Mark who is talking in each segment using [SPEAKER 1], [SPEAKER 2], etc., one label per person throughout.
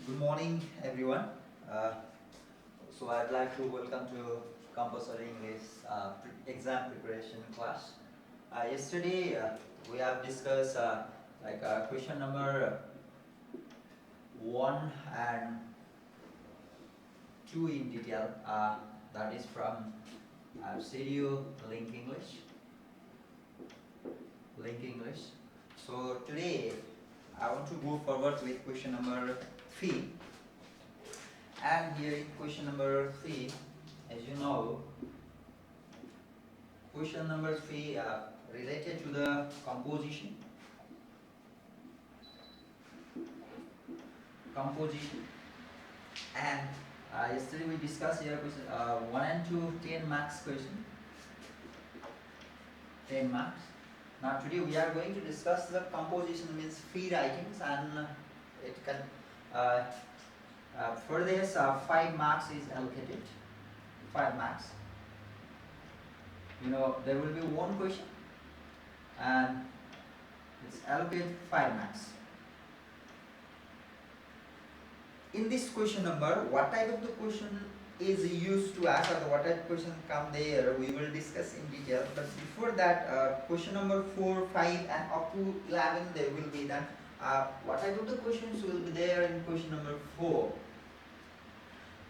[SPEAKER 1] Good morning, everyone. Uh, so I'd like to welcome to compulsory English exam preparation class. Yesterday we have discussed question number 1 and 2 in detail. That is from Stereo Link English. So today I want to go forward with question number 3. And here in question number 3, as you know, question number 3 related to the composition. And yesterday we discussed here question 1 and 2 10 marks question. 10 marks. Now today we are going to discuss the composition, means free writings, and it can for this 5 marks is allocated. 5 marks. There will be one question and it's allocated 5 marks. In this question number, what type of the question is used to ask, or what type of question come there, we will discuss in detail. But before that, question number 4, 5 and up to 11 there will be done. What type of the questions will be there in question number 4?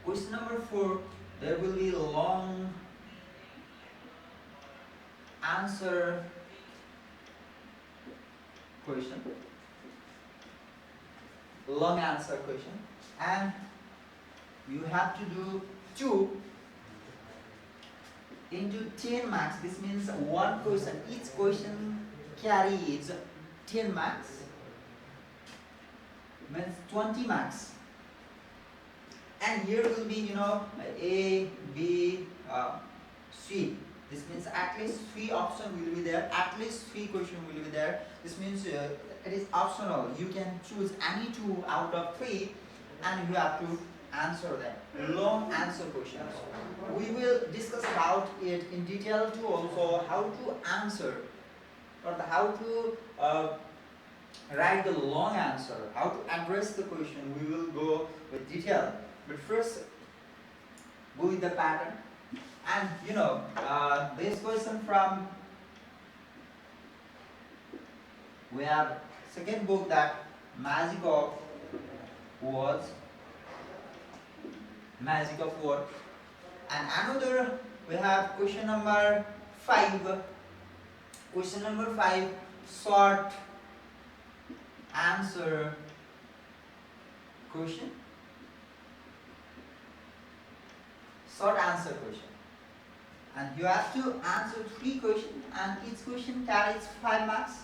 [SPEAKER 1] Question number 4, there will be long answer question. Long answer question. And you have to do 2 into 10 marks. This means one question. Each question carries 10 marks. Means 20 marks. And here will be, A, B, C. This means at least 3 options will be there. At least 3 questions will be there. This means it is optional. You can choose any 2 out of 3, and you have to answer them. Long answer questions. We will discuss about it in detail too. Also, how to answer, or how to write the long answer, how to address the question. We will go with detail. But first, go with the pattern. And this question from, we have second book, that Magic of Words. And another, we have question number 5. Question number 5, short answer question. Short answer question. And you have to answer 3 questions, and each question carries 5 marks.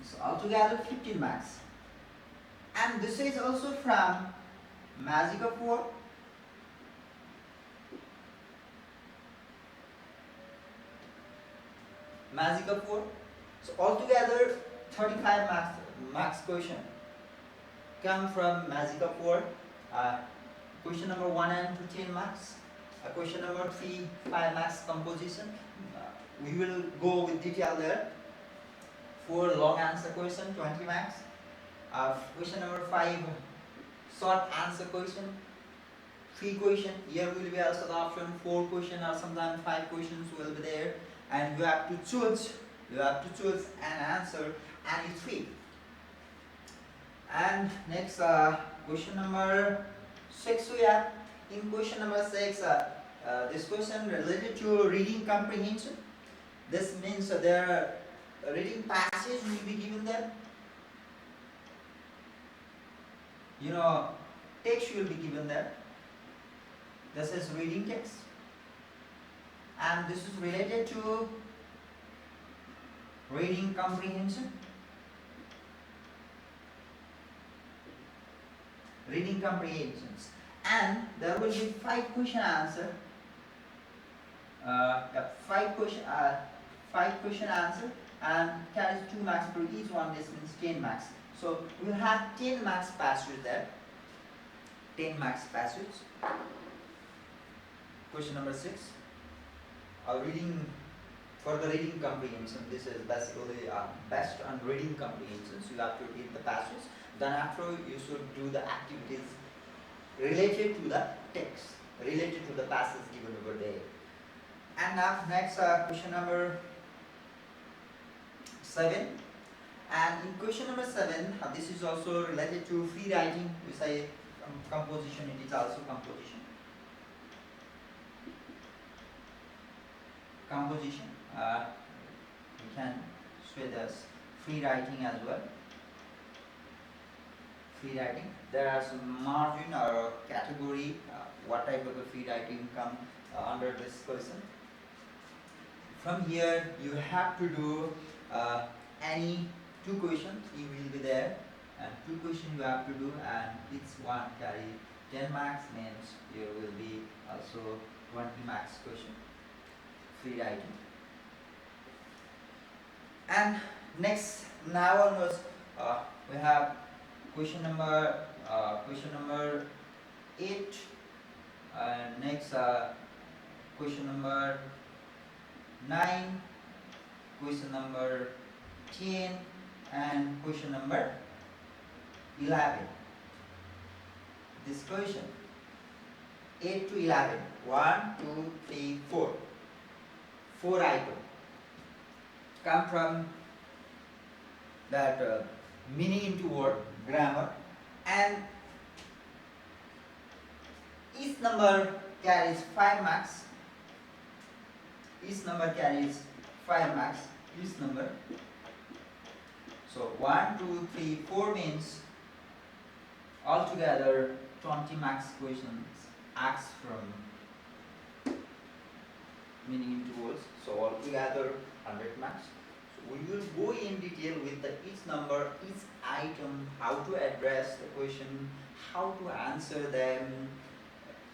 [SPEAKER 1] So altogether 15 marks. And this is also from Magic of Word. So altogether 35 marks question come from Magic of Word. Question number 1 and 2 10 marks. Question number 3 5 marks composition. We will go with detail there. For long answer question 20 marks. Question number 5 short answer question. 3 question. Here will be also the option 4 question, or sometimes 5 questions will be there, and you have to choose. An answer any 3. And next question number 6 we have. In question number 6, this question related to reading comprehension. This means their reading passage will be given there. Text will be given there. This is reading text. And this is related to reading comprehension. Reading comprehensions. And there will be 5 question answer. 5 question answer, and carries 2 marks for each one. This means 10 marks. So we will have 10 marks passage there. 10 marks passage. Question number 6. Reading for the reading comprehension. This is basically best on reading comprehension. So you have to read the passage. Then after you should do the activities related to the text, related to the passage given over there. And now next question number 7. And in question number 7, this is also related to free writing. We say composition. It is also composition. Composition. We can say this free writing as well. Free writing. There are some margin or category. What type of a free writing come under this question? From here, you have to do any 2 questions. You will be there, and 2 questions you have to do, and each one carry 10 marks. Means there will be also 20 marks question. Free writing. And next, now onwards, we have question number 8. Next, question number 9, question number 10, and question number 11. This question 8 to 11. 1, 2, 3, 4. 4 items come from that meaning into word, grammar, and each number carries 5 marks. Each number carries 5 marks. Each number. So 1, 2, 3, 4 means altogether 20 marks questions asked from meaning into words. So altogether 100 marks. So we will go in detail with each number, each item, how to address the question, how to answer them.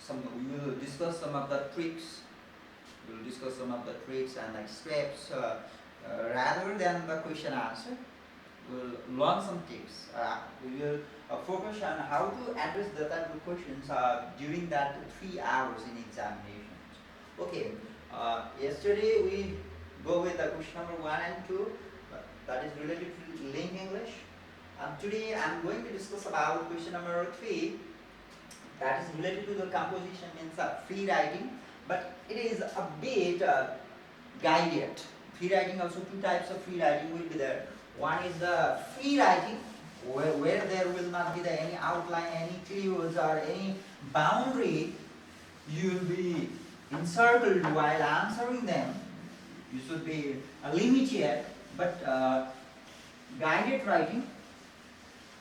[SPEAKER 1] We will discuss some of the tricks. We will discuss some of the tricks and like steps rather than the question answer. We will learn some tips. We will focus on how to address the type of questions during that 3 hours in examinations. Okay. Yesterday we go with the question number 1 and 2, that is related to linked English. Today I am going to discuss about question number 3, that is related to the composition, means free writing, but it is a bit guided. Free writing, also 2 types of free writing will be there. One is the free writing, where there will not be any outline, any clues or any boundary. You will be encircled while answering them. You should be limited, but guided writing,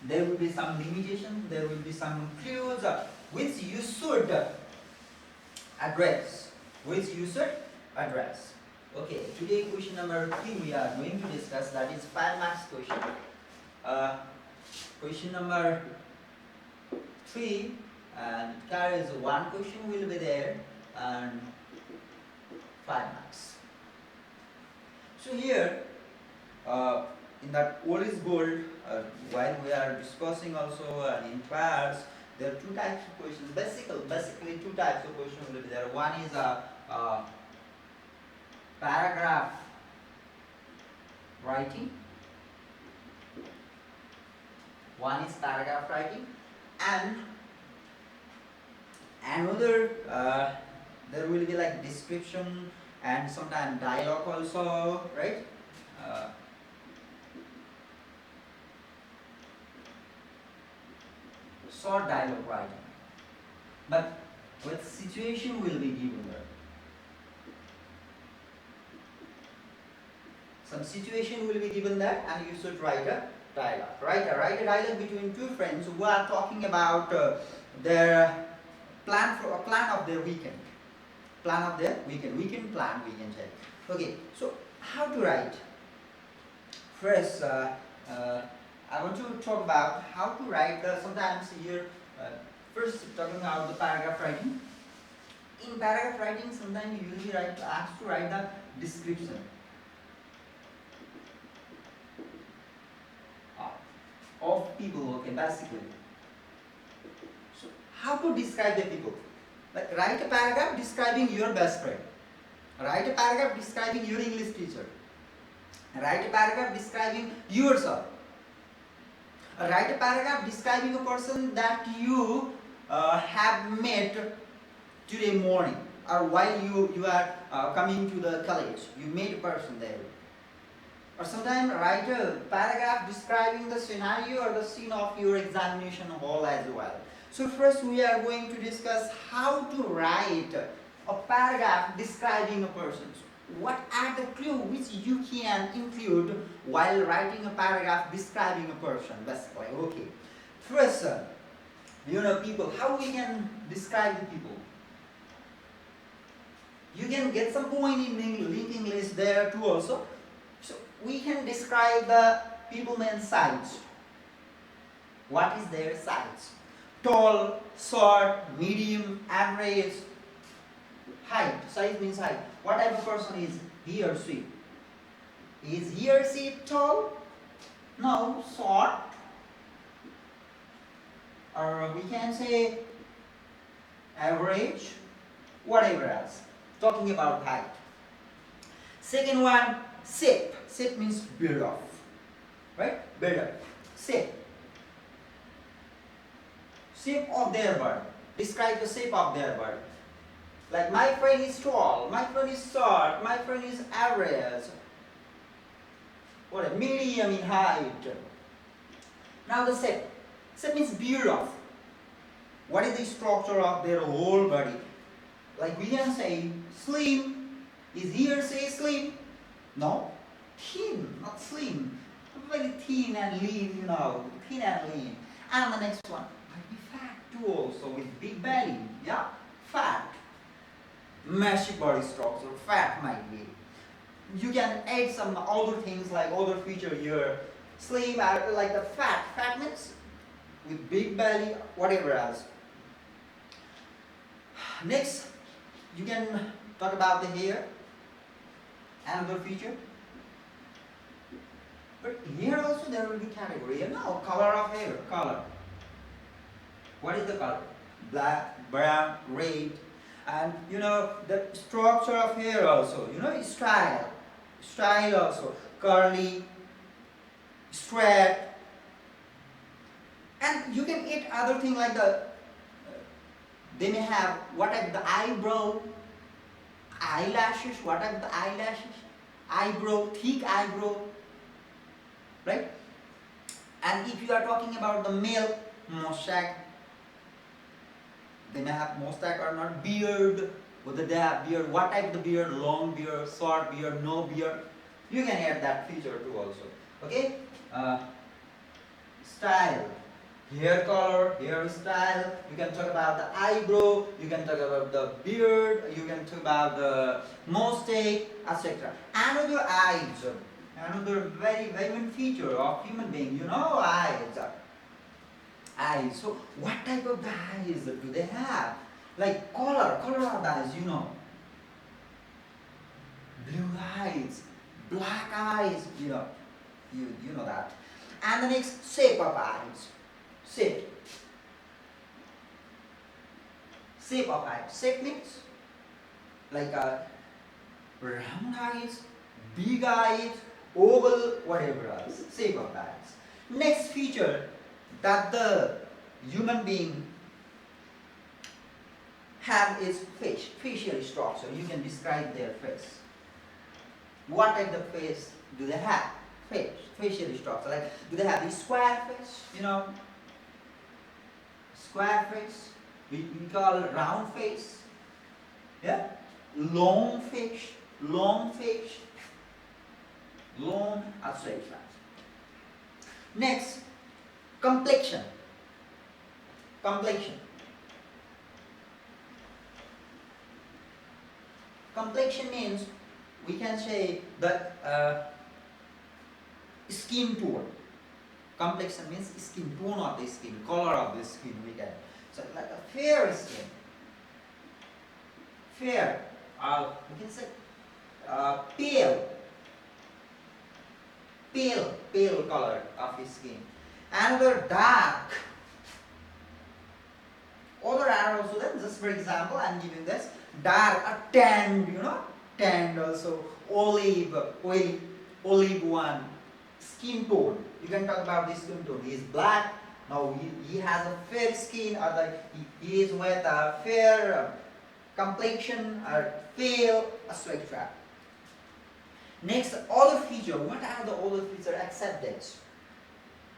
[SPEAKER 1] there will be some limitations, there will be some clues which you should address. Okay, today question number 3 we are going to discuss, that is 5 marks question. Question number 3 and carries 1 question will be there and 5 marks. So here in that all is gold, while we are discussing also in class, there are 2 types of questions. Basically 2 types of questions will be there. One is a paragraph writing. One is paragraph writing, and another there will be like description and sometimes dialogue also, right? Short dialogue writing, but with situation will be given there. Some situation will be given there, and you should write a dialogue. Write a dialogue between 2 friends who are talking about their plan of their weekend. Weekend plan, we can say. Okay, so how to write? First, I want to talk about how to write. Sometimes here, first talking about the paragraph writing. In paragraph writing, sometimes you will be asked to write the description of people. Okay, basically. How to describe the people? Like write a paragraph describing your best friend. Write a paragraph describing your English teacher. Write a paragraph describing yourself. Write a paragraph describing a person that you have met today morning, or while you are coming to the college. You met a person there. Or sometimes write a paragraph describing the scenario or the scene of your examination hall as well. So first we are going to discuss how to write a paragraph describing a person. What are the clues which you can include while writing a paragraph describing a person, basically. Okay. First, people, how we can describe the people. You can get some point in linking list there too also. So we can describe the people man's size. What is their size? Tall, short, medium, average, height. Size means height. What type of person is he or she? Is he or she tall? No, short. Or we can say average, whatever else. Talking about height. Second one, shape. Shape means build up. Right? Build up. Shape. Shape of their body. Describe the shape of their body. Like my friend is tall, my friend is short, my friend is average. What a medium in height. Now the shape. Shape means build up. What is the structure of their whole body? Like we can say slim. Is he or she slim? No. Thin, not slim. Very thin and lean, thin and lean. And the next one might be fat too also, with big belly. Yeah, fat. Massive body structure, fat might be. You can add some other things like other feature here. Slim, like the fat means with big belly, whatever else. Next, you can talk about the hair, another feature. But here also there will be category. Now, color of hair, color. What is the color? Black, brown, red. And the structure of hair also, style also, curly, straight, and you can add other thing like they may have what are the eyebrow, eyelashes, what are the eyelashes, eyebrow, thick eyebrow, right? And if you are talking about the male, mustache. They may have mustache or not, beard, whether they have beard, what type of the beard, long beard, short beard, no beard. You can add that feature too also. Okay? Style, hair color, hairstyle. You can talk about the eyebrow, you can talk about the beard, you can talk about the mustache, etc. Another eyes, another very important feature of human being, eyes. Eyes. So what type of eyes do they have? Like color of eyes, blue eyes, black eyes, you know that. And the next, shape of eyes. Shape of eyes. Shape means like round eyes, big eyes, oval, whatever else. Shape of eyes. Next feature that the human being have is facial structure. You can describe their face. What type of face do they have? Facial structure. Like, do they have a square face? Square face. We call it round face. Yeah? Long face, etc. Next, complexion. Complexion means we can say the skin tone. Complexion means skin tone of the skin, color of the skin. We can so like a fair skin, fair. We can say pale color of his skin. Another dark. Other are also there. Just for example, I am giving this dark, a tanned, tanned also, olive one, skin tone. You can talk about this skin tone. He is black. Now he has a fair skin, or he is with a fair complexion, or pale, etc. Next, other feature. What are the other features except this?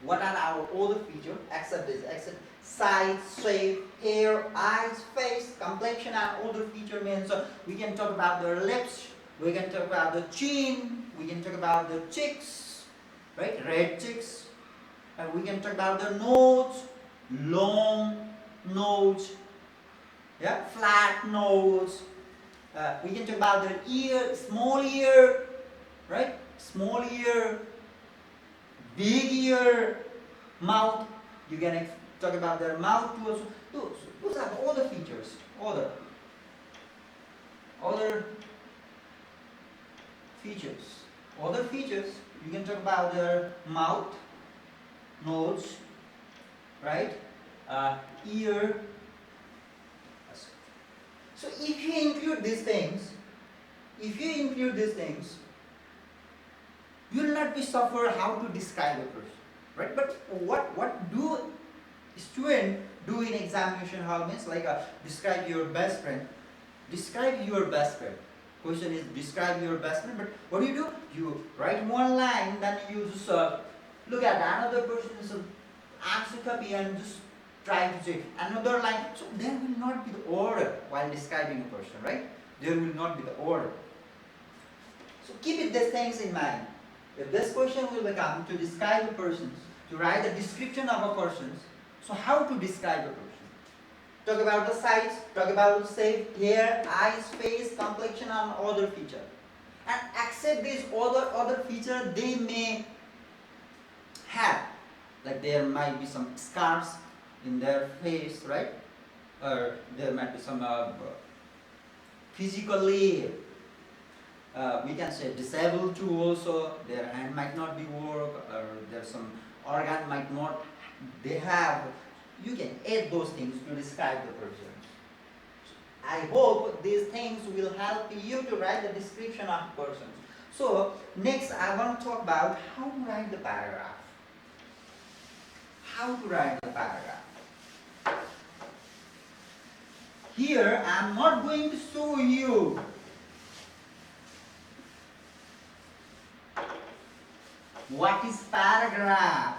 [SPEAKER 1] What are our other features except this? Except size, shape, hair, eyes, face, complexion, and other feature means we can talk about the lips, we can talk about the chin, we can talk about the cheeks, right? Red cheeks, and we can talk about the nose, long nose, yeah, flat nose. We can talk about the ear, right? Small ear, big ear, mouth. You can talk about their mouth too. Also. Those are all the features. Other features. Other features. You can talk about their mouth, nose, right? Ear. So if you include these things, you will not be suffer how to describe a person, right? But what do student do in examination hall means like describe your best friend. Describe your best friend. Question is describe your best friend. But what do? You write one line, then you just look at another person's answer copy and just try to say another line. So there will not be the order while describing a person, right? There will not be the order. So keep these things in mind. If this question will become to describe a person, to write a description of a person, so how to describe a person? Talk about the size, talk about the shape, hair, eyes, face, complexion, and other feature. And accept these other features they may have. Like there might be some scars in their face, right? Or there might be some physically we can say disabled too also. Their hand might not be work, or there's some organ might not they have. You can add those things to describe the person. I hope these things will help you to write the description of a person. So next I want to talk about how to write the paragraph. How to write the paragraph. Here I am not going to show you what is paragraph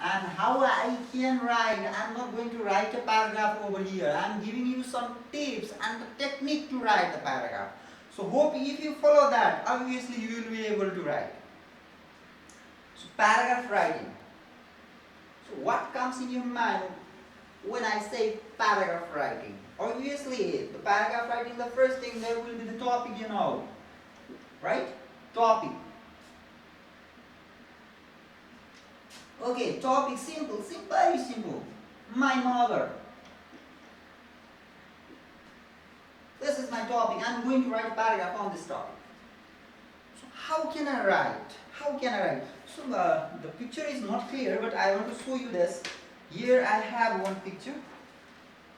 [SPEAKER 1] and how I can write. I am not going to write a paragraph over here. I am giving you some tips and the technique to write the paragraph. So hope if you follow that, obviously you will be able to write. So paragraph writing. So what comes in your mind when I say paragraph writing? Obviously the paragraph writing, the first thing there will be the topic, you know, right? Topic. Okay, topic simple, very simple. My mother. This is my topic. I'm going to write a paragraph on this topic. So how can I write? So the picture is not clear, but I want to show you this. Here I have one picture.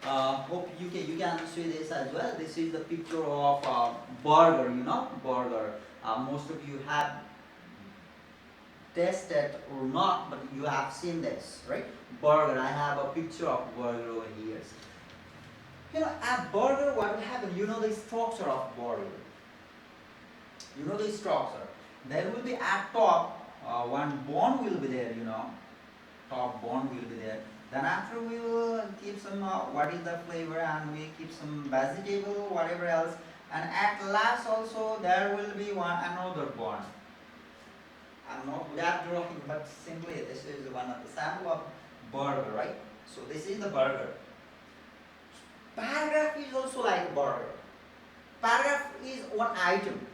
[SPEAKER 1] Hope you can see this as well. This is the picture of burger, you know, burger. Most of you have tested or not, but you have seen this, right? Burger. I have a picture of burger over here. You know, at burger, what will happen? You know the structure of burger. You know the structure. There will be at top one bone will be there. You know, top bone will be there. Then after we will keep some what is the flavor, and we keep some vegetable, whatever else. And at last also there will be another bone. I'm not good at drawing, but simply this is one of the sample of burger, right? So this is the burger. Paragraph is also like burger. Paragraph is one item.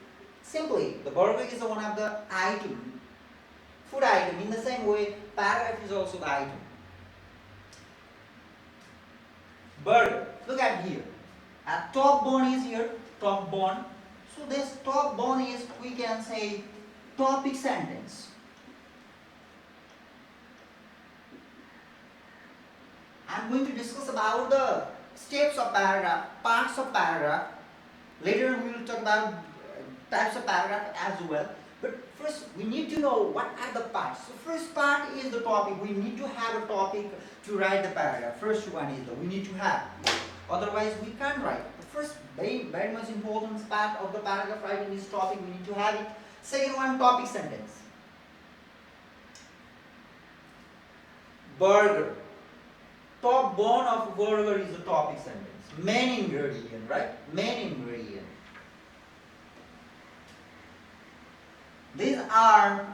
[SPEAKER 1] Simply, the burger is one of the item, food item. In the same way, paragraph is also the item. Burger. Look at here. A top bone is here. Top bone. So this top bone is, we can say, topic sentence. I'm going to discuss about the steps of paragraph, parts of paragraph. Later on we will talk about types of paragraph as well. But first, we need to know what are the parts. So first part is the topic. We need to have a topic to write the paragraph. First one is the we need to have. Otherwise, we can't write. The first, very much important part of the paragraph writing is topic. We need to have it. Second one, topic sentence. Burger. Top bone of burger is the topic sentence. Main ingredient, right? Main ingredient. These are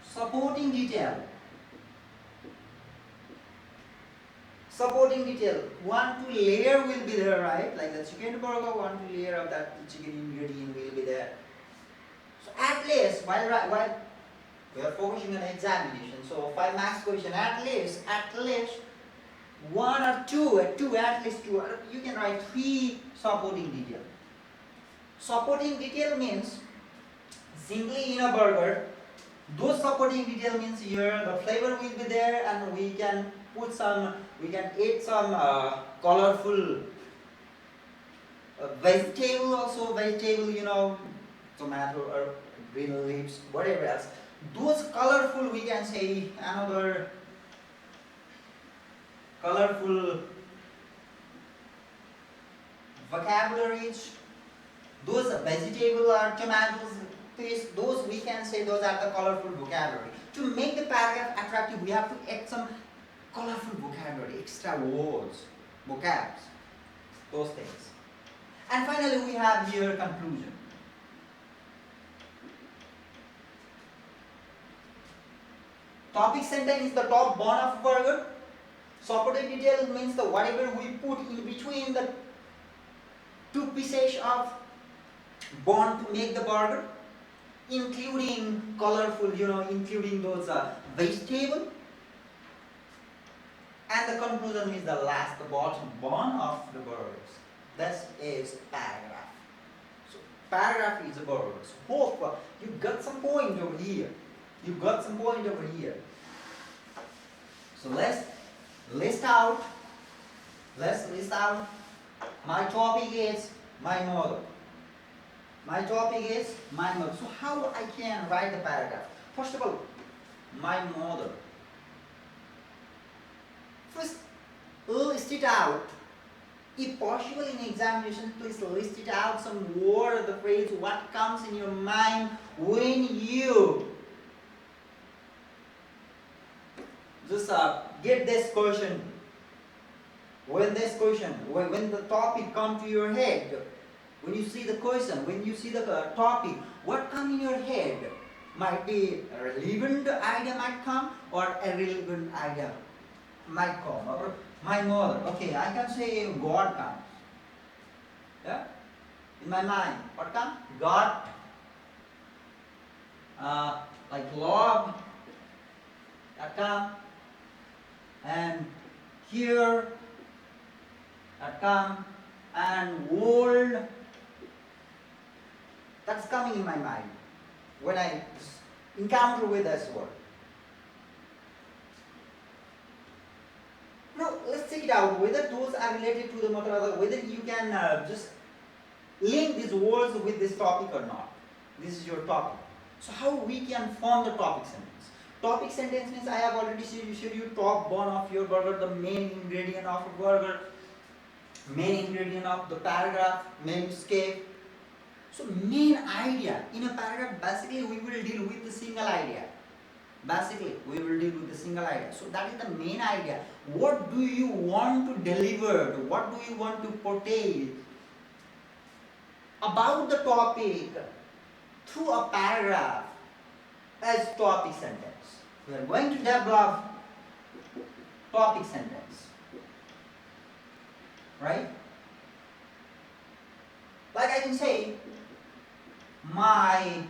[SPEAKER 1] supporting detail. Supporting detail. 1-2 layer will be there, right? Like the chicken burger, 1-2 layer of that chicken ingredient will be there. So at least while we are focusing on examination, so 5 marks question, at least 1 or 2, at least 2, you can write 3 supporting detail. Supporting detail means simply in a burger, those supporting detail means here the flavor will be there, and we can add some colorful vegetable also, tomato or green leaves, whatever else. Those colorful, we can say another colorful vocabularies. Those vegetable or tomatoes, paste, those we can say those are the colorful vocabulary. To make the paragraph attractive, we have to add some colorful vocabulary, extra words, vocabs, those things. And finally, we have here conclusion. Topic sentence is the top bone of burger. Supporting detail means the whatever we put in between the 2 pieces of bone to make the burger, including colorful, including those vegetable. And the conclusion is the last, the bottom bone of the burgers. This is paragraph. So paragraph is a burger. So hope you got some point over here. So let's list out. My topic is my mother. So how I can write the paragraph? First of all, my mother. First, list it out. If possible in examination, please list it out, some word, the phrase, what comes in your mind when you just get this question. When the topic comes to your head, when you see the question, when you see the topic, what comes in your head? Might be a relevant idea might come, or irrelevant idea might come. Or my mother. Okay, I can say God comes. Yeah? In my mind, what comes? God. Like love. That comes. And here. That comes. And world. That's coming in my mind when I encounter with this word. Now let's check it out whether those are related to the mother, whether you can just link these words with this topic or not. This is your topic. So how we can form the topic sentence? Topic sentence means I have already showed you top bone of your burger, the main ingredient of a burger, main ingredient of the paragraph, main escape. So main idea in a paragraph, basically we will deal with the single idea. So that is the main idea. What do you want to deliver? What do you want to portray about the topic through a paragraph as topic sentence? We are going to develop topic sentence. Right? Like I can say, my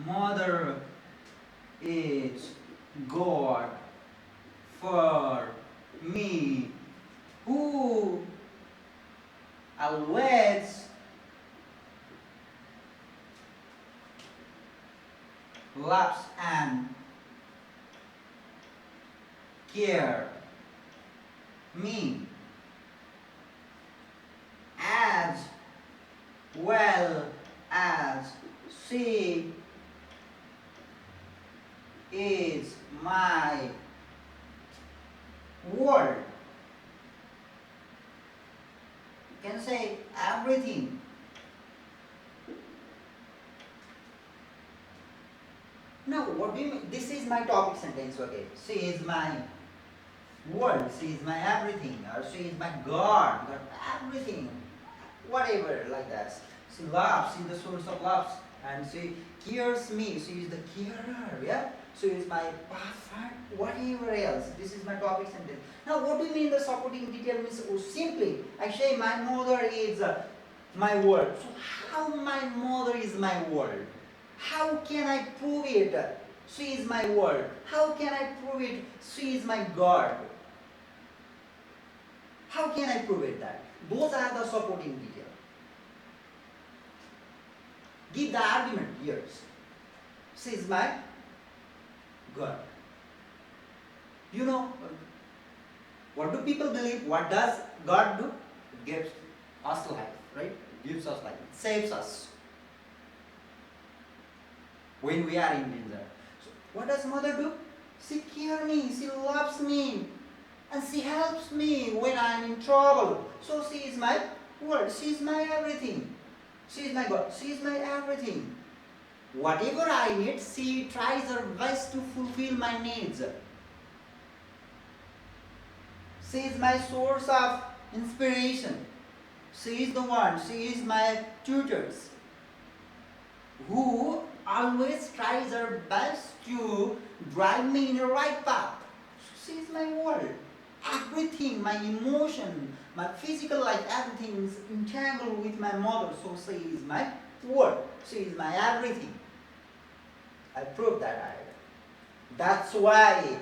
[SPEAKER 1] mother is God for me, who always loves and care me say everything. Now, what do you mean? This is my topic sentence, okay? She is my world, she is my everything, or she is my God, everything, whatever, like that. She loves, she is the source of love, and she cares me, she is the carer, yeah? She is my perfect, whatever else. This is my topic sentence. Now, what do you mean the supporting detail means? Oh, simply, I say my mother is my world. So, how my mother is my world? How can I prove it? She is my world. How can I prove it? She is my God. How can I prove it that? Those are the supporting details. Give the argument, yes. She is my God. You know, what do people believe? What does God do? Gives us life, right? Gives us life. Saves us when we are in danger. So what does mother do? She cares me, she loves me, and she helps me when I am in trouble. So she is my world, she is my everything. She is my God, she is my everything. Whatever I need, she tries her best to fulfill my needs. She is my source of inspiration. She is the one, she is my tutors, who always tries her best to drive me in the right path. She is my world. Everything, my emotion, my physical life, everything is entangled with my mother. So she is my world. She is my everything. I proved that idea. That's why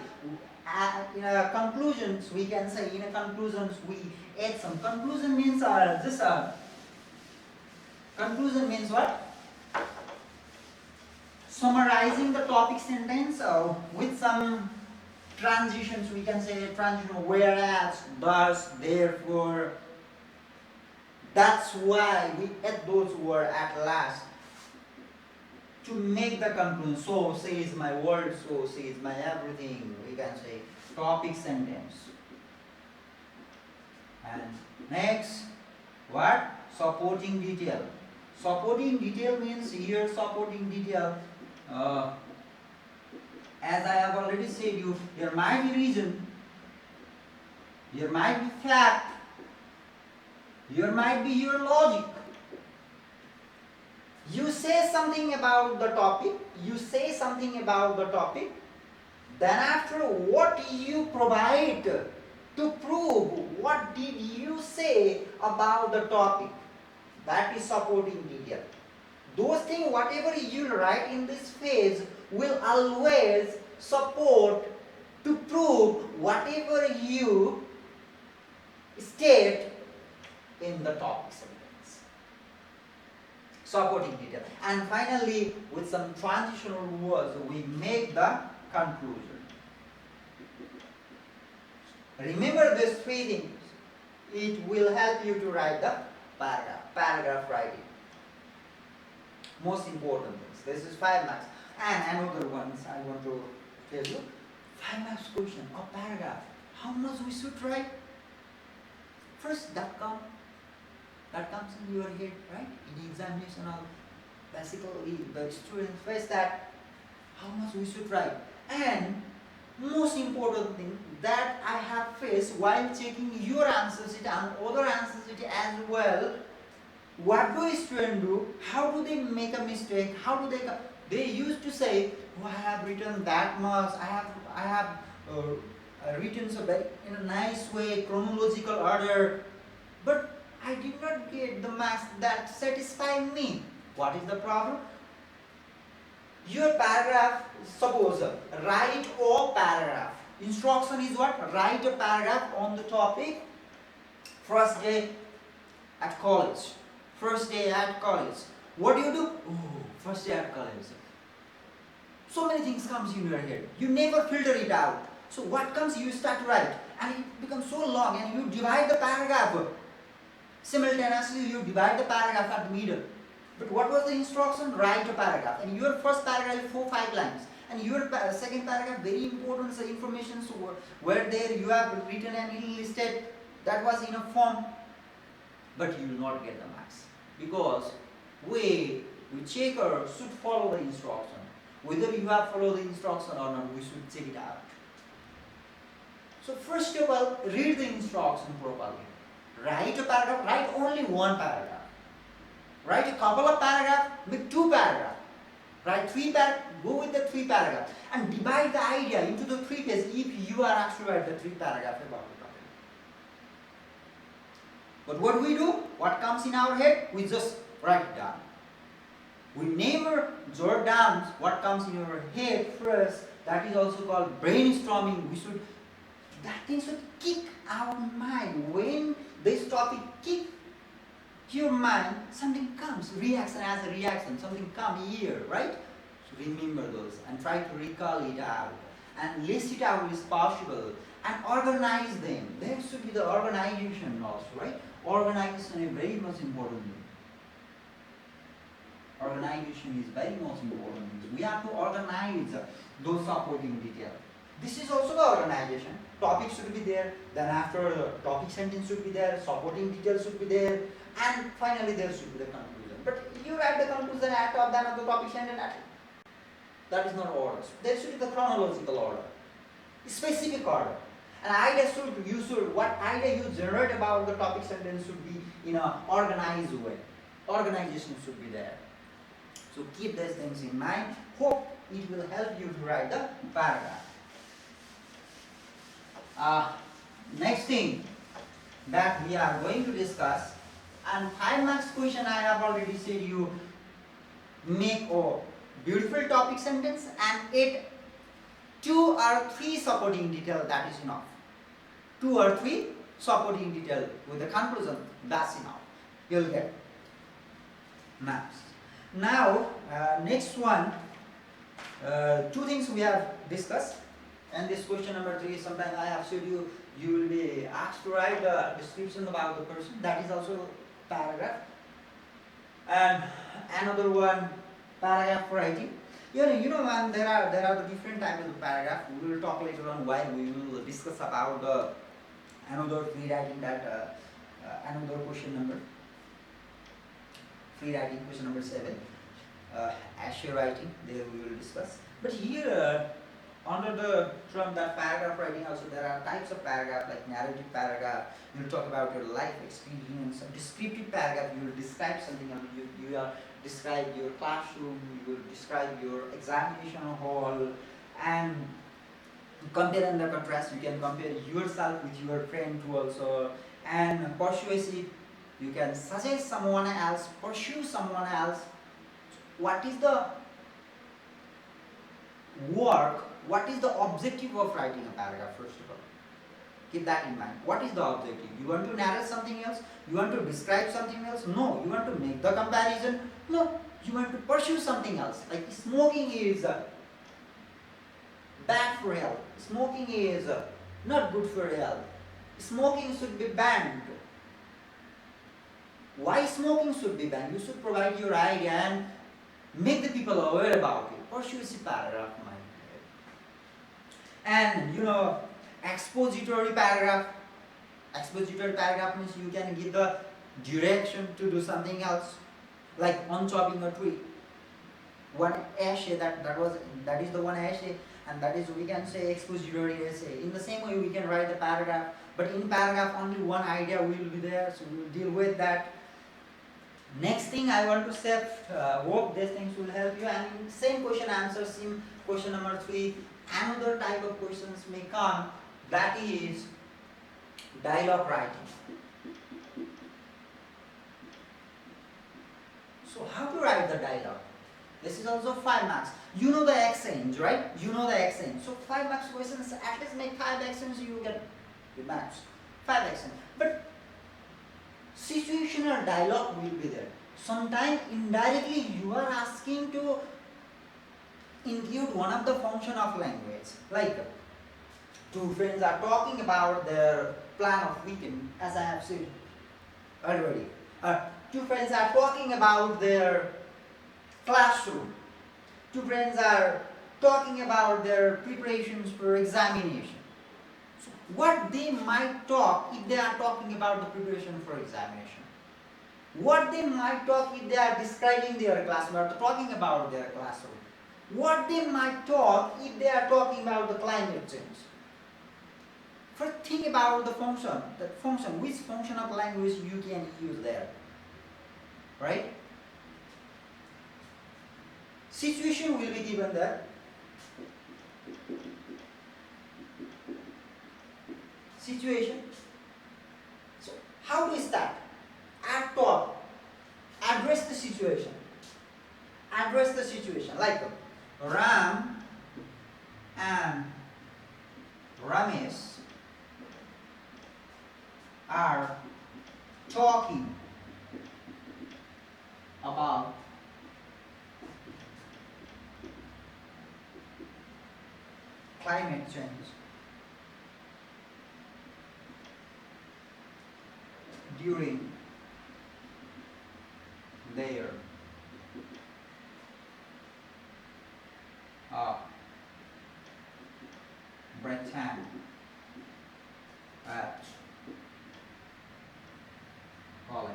[SPEAKER 1] in a conclusions we can say, in a conclusions we add some. Conclusion means conclusion means what? Summarizing the topic sentence with some transitions. We can say transition, whereas, thus, therefore. That's why we add those words at last to make the conclusion. So she is my world, so she is my everything. We can say topic sentence. And next, what? Supporting detail. Supporting detail means here supporting detail. As I have already said you, there might be reason, there might be fact, there might be your logic. You say something about the topic, then after what you provide to prove what did you say about the topic, that is supporting detail. Those things, whatever you write in this phase, will always support to prove whatever you state in the topic sentence. Supporting detail. And finally, with some transitional words, we make the conclusion. Remember these three things. It will help you to write the paragraph writing. Most important things. This is 5 marks. And another ones I want to tell you. 5 marks question or paragraph. How much we should write? First, that comes in your head, right? In examination, basically the students face that how much we should write. And most important thing that I have faced while checking your answer sheet and other answer sheet as well. What do students do? How do they make a mistake? How do they used to say, oh, I have written that much. I have written so very in a nice way, chronological order, but I did not get the marks that satisfy me. What is the problem? Your paragraph, suppose write a paragraph. Instruction is what? Write a paragraph on the topic first day at college. First day at college. What do you do? Oh, first day at college. So many things comes in your head. You never filter it out. So what comes, you start to write. And it becomes so long and you divide the paragraph. Simultaneously, you divide the paragraph at the middle. But what was the instruction? Write a paragraph. And your first paragraph is 4-5 lines. And your second paragraph, very important information. So where there you have written and listed, that was in a form. but you will not get the marks, because we checker should follow the instruction. Whether you have followed the instruction or not, we should check it out. So first of all, read the instruction properly. Write a paragraph, write only one paragraph. Write a couple of paragraphs with 2 paragraphs. Write 3 paragraphs, go with the 3 paragraphs and divide the idea into the 3 pages if you are asked to write the 3 paragraphs about the topic. But what we do, what comes in our head, we just write it down. We never jot down what comes in your head first. That is also called brainstorming. That thing should kick our mind. When this topic kicks your mind, something comes, reaction as a reaction, something comes here, right? So remember those and try to recall it out and list it out as possible and organize them. There should be the organization also, right? Organization is very much important. Organization is very much important. We have to organize those supporting details. This is also the organization. Topic should be there, then after the topic sentence should be there, supporting details should be there, and finally there should be the conclusion. But you write the conclusion at top, then of the topic sentence at. That is not order. There should be the chronological order, specific order. And what idea you generate about the topic sentence should be in an organized way. Organization should be there. So keep these things in mind. Hope it will help you to write the paragraph. Next thing that we are going to discuss, and 5 marks question I have already said, you make a beautiful topic sentence and add 2 or 3 supporting detail, that is enough. 2 or 3 supporting detail with the conclusion, that's enough. You'll get marks. Now, next one, 2 things we have discussed. And this question number 3, sometimes I have said you will be asked to write a description about the person. That is also paragraph. And another one, paragraph writing. And there are the different types of paragraph. We will talk later on while we will discuss about another free writing, that another question number. Free writing, question number 7. Essay writing, there we will discuss. But here, under the term that paragraph writing, also there are types of paragraph, like narrative paragraph. You will talk about your life experience. A descriptive paragraph, you will describe something. You will describe your classroom. You will describe your examination hall, and compare and contrast. You can compare yourself with your friend too also. And persuasive, you can suggest someone else, pursue someone else. What is the work? What is the objective of writing a paragraph, first of all? Keep that in mind. What is the objective? You want to narrate something else? You want to describe something else? No. You want to make the comparison? No. You want to pursue something else. Like smoking is bad for health. Smoking is not good for health. Smoking should be banned. Why smoking should be banned? You should provide your idea and make the people aware about it. Persuasive paragraph. And expository paragraph. Expository paragraph means you can give the direction to do something else, like on chopping a tree. One essay that is the one essay, and that is, we can say, expository essay. In the same way, we can write the paragraph, but in paragraph only one idea will be there, so we will deal with that. Next thing I want to say, hope these things will help you. And same question answers in question number 3. Another type of questions may come, that is dialogue writing. So how to write the dialogue? This is also 5 marks. You know the accents, right? You know the accents. So 5 marks questions, at least make 5 accents, you get the marks. 5 accents. But situational dialogue will be there. Sometimes indirectly you are asking to include one of the function of language. Like 2 friends are talking about their plan of weekend, as I have said already. 2 friends are talking about their classroom. 2 friends are talking about their preparations for examination. So what they might talk if they are talking about the preparation for examination? What they might talk if they are describing their classroom or talking about their classroom. What they might talk if they are talking about the climate change. First, think about the function. That function, which function of language you can use there, right? Situation will be given there. Situation. So, how to start? At top, address the situation. Address the situation. Like Ram and Ramesh are talking about climate change. During their break time at college.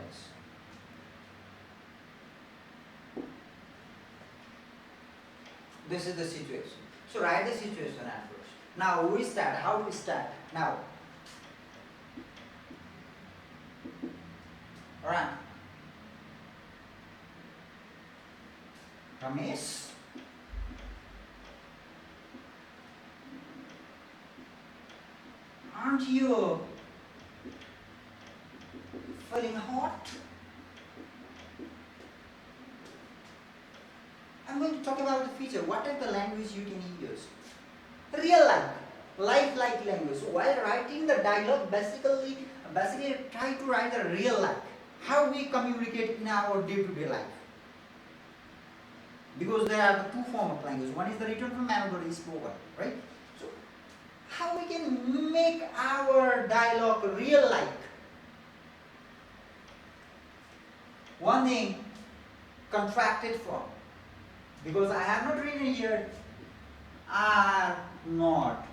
[SPEAKER 1] This is the situation. So write the situation at first. Now we start. How do we start? Now, Ram. Ramesh. Aren't you feeling hot? I'm going to talk about the feature. What type of language you can use? Real life like language. So while writing the dialogue, basically try to write a real life. How we communicate in our day-to-day life. Because there are the two forms of language. One is the written form, another is spoken, right? So how we can make our dialogue real like? One thing, contracted form. Because I have not written here, are not.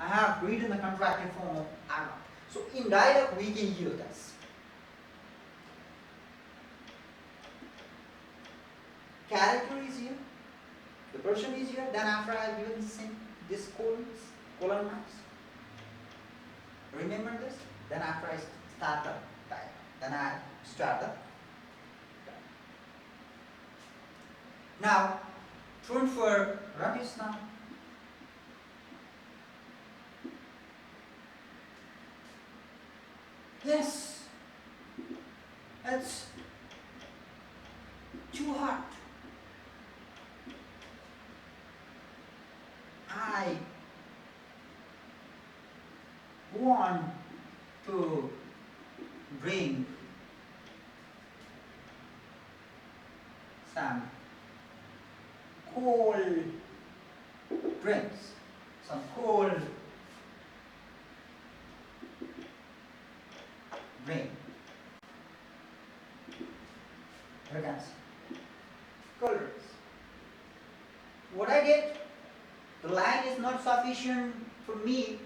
[SPEAKER 1] I have written the contracted form of are not. So in dialogue we can use this. Character is here, the person is here, then after I have given this colon marks. Remember this? Then after I start the dialogue. Then I start the dialogue. Now, turn for Ramesh now. Yes, it's too hot. I want to drink some cold drinks, some cold drink. Organs. Cold drinks. What I did, the line is not sufficient for me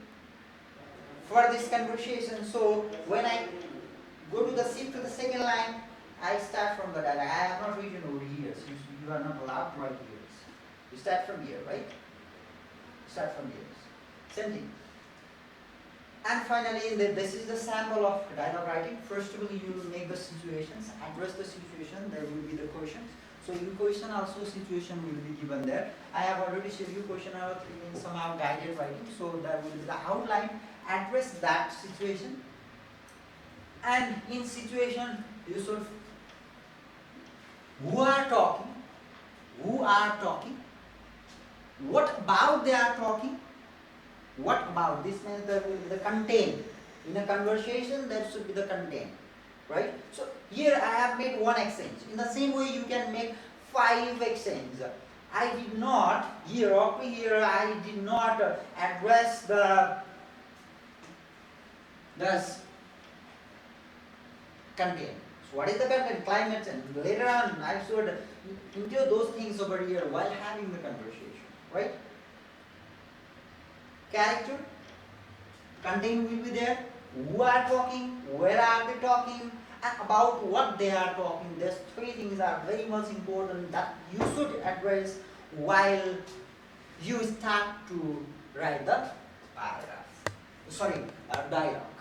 [SPEAKER 1] for this conversation. So when I go to the shift to the second line, I start from the dialogue. I have not written over here. So you are not allowed to write here. You start from here, right? Start from here. Same thing. And finally, this is the sample of dialogue writing. First of all, you will make the situations, address the situation. There will be the questions. So in question also situation will be given there. I have already showed you question out in somehow guided writing. So there will be the outline. Address that situation. And in situation, you should who are talking, what about they are talking, what about this means there will be the content. In a conversation there should be the content, right? So here I have made one exchange. In the same way you can make 5 exchanges. I did not here up here I did not address the content. So what is the content? Climate change. Later on I should include those things over here while having the conversation, right? Character, content will be there. who are talking, where are they talking, and about what they are talking. These three things are very much important that you should address while you start to write the paragraph. Sorry, dialogue.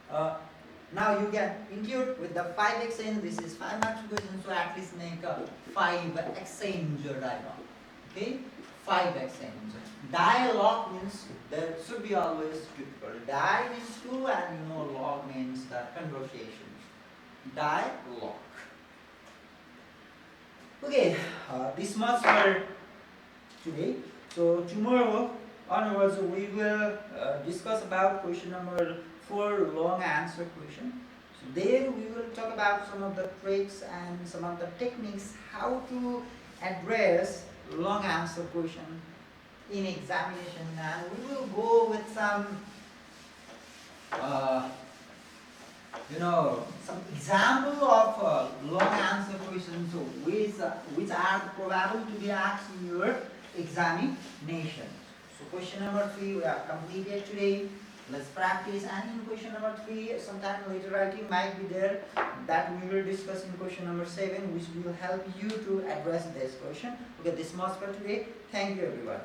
[SPEAKER 1] Uh, Now you can include with the 5 exchange. This is 5 marks question, so at least make a 5 exchange dialogue. Okay, 5 exchange. Dialogue means there should be always two people. Die means two, and log means the conversation. Dialogue. Okay, this much for today. So tomorrow onwards we will discuss about question number 4, long answer question. So there we will talk about some of the tricks and some of the techniques how to address long answer question in examination, and we will go with some uh, some example of long answer questions which are probable to be asked in your examination. So question number 3 we have completed today. Let's practice, and in question number 3 sometime later writing might be there that we will discuss in question number 7, which will help you to address this question. Okay, this much for today. Thank you everyone.